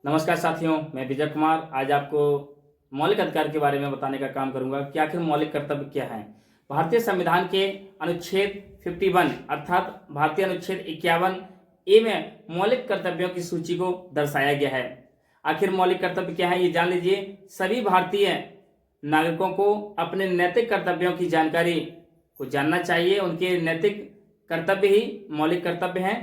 नमस्कार साथियों, मैं विजय कुमार आज आपको मौलिक अधिकार के बारे में बताने का काम करूंगा कि आखिर मौलिक कर्तव्य क्या है। भारतीय संविधान के अनुच्छेद 51 अर्थात भारतीय अनुच्छेद 51 ए में मौलिक कर्तव्यों की सूची को दर्शाया गया है। आखिर मौलिक कर्तव्य क्या है ये जान लीजिए। सभी भारतीय नागरिकों को अपने नैतिक कर्तव्यों की जानकारी को जानना चाहिए। उनके नैतिक कर्तव्य ही मौलिक कर्तव्य हैं।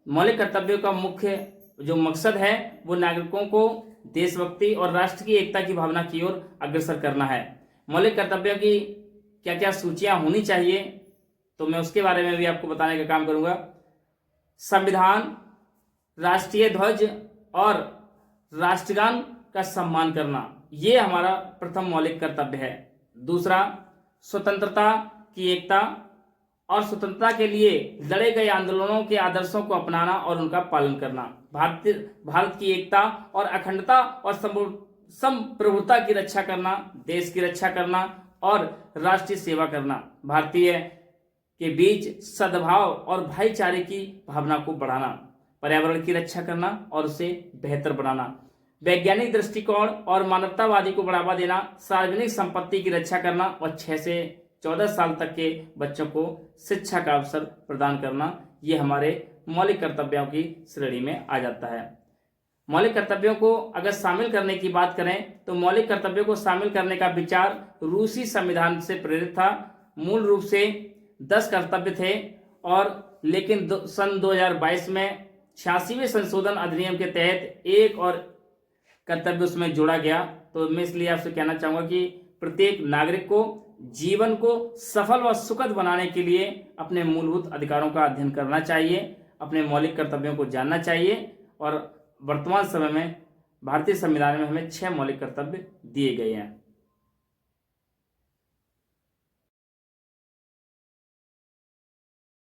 मौलिक कर्तव्यों का मुख्य जो मकसद है वो नागरिकों को देशभक्ति और राष्ट्र की एकता की भावना की ओर अग्रसर करना है। मौलिक कर्तव्यों की क्या क्या सूचियां होनी चाहिए तो मैं उसके बारे में भी आपको बताने का काम करूंगा। संविधान, राष्ट्रीय ध्वज और राष्ट्रगान का सम्मान करना, ये हमारा प्रथम मौलिक कर्तव्य है। दूसरा, स्वतंत्रता की एकता और स्वतंत्रता के लिए लड़े गए आंदोलनों के आदर्शों को अपनाना और उनका पालन करना। भारत की एकता और अखंडता और संप्रभुता की रक्षा करना, देश की रक्षा करना और राष्ट्रीय सेवा करना। भारतीय के बीच सद्भाव और भाईचारे की भावना को बढ़ाना, पर्यावरण की रक्षा करना और उसे बेहतर बनाना, वैज्ञानिक दृष्टिकोण और मानवतावादी को बढ़ावा देना, सार्वजनिक संपत्ति की रक्षा करना और 6 से 14 साल तक के बच्चों को शिक्षा का अवसर प्रदान करना, ये हमारे मौलिक कर्तव्यों की श्रेणी में आ जाता है। मौलिक कर्तव्यों को अगर शामिल करने की बात करें तो मौलिक कर्तव्यों को शामिल करने का विचार रूसी संविधान से प्रेरित था। मूल रूप से 10 कर्तव्य थे और लेकिन सन 2022 में 86वें संशोधन अधिनियम के तहत एक और कर्तव्य उसमें जोड़ा गया। तो मैं इसलिए आपसे कहना चाहूंगा कि प्रत्येक नागरिक को जीवन को सफल व सुखद बनाने के लिए अपने मूलभूत अधिकारों का अध्ययन करना चाहिए, अपने मौलिक कर्तव्यों को जानना चाहिए। और वर्तमान समय में भारतीय संविधान में हमें 6 मौलिक कर्तव्य दिए गए हैं।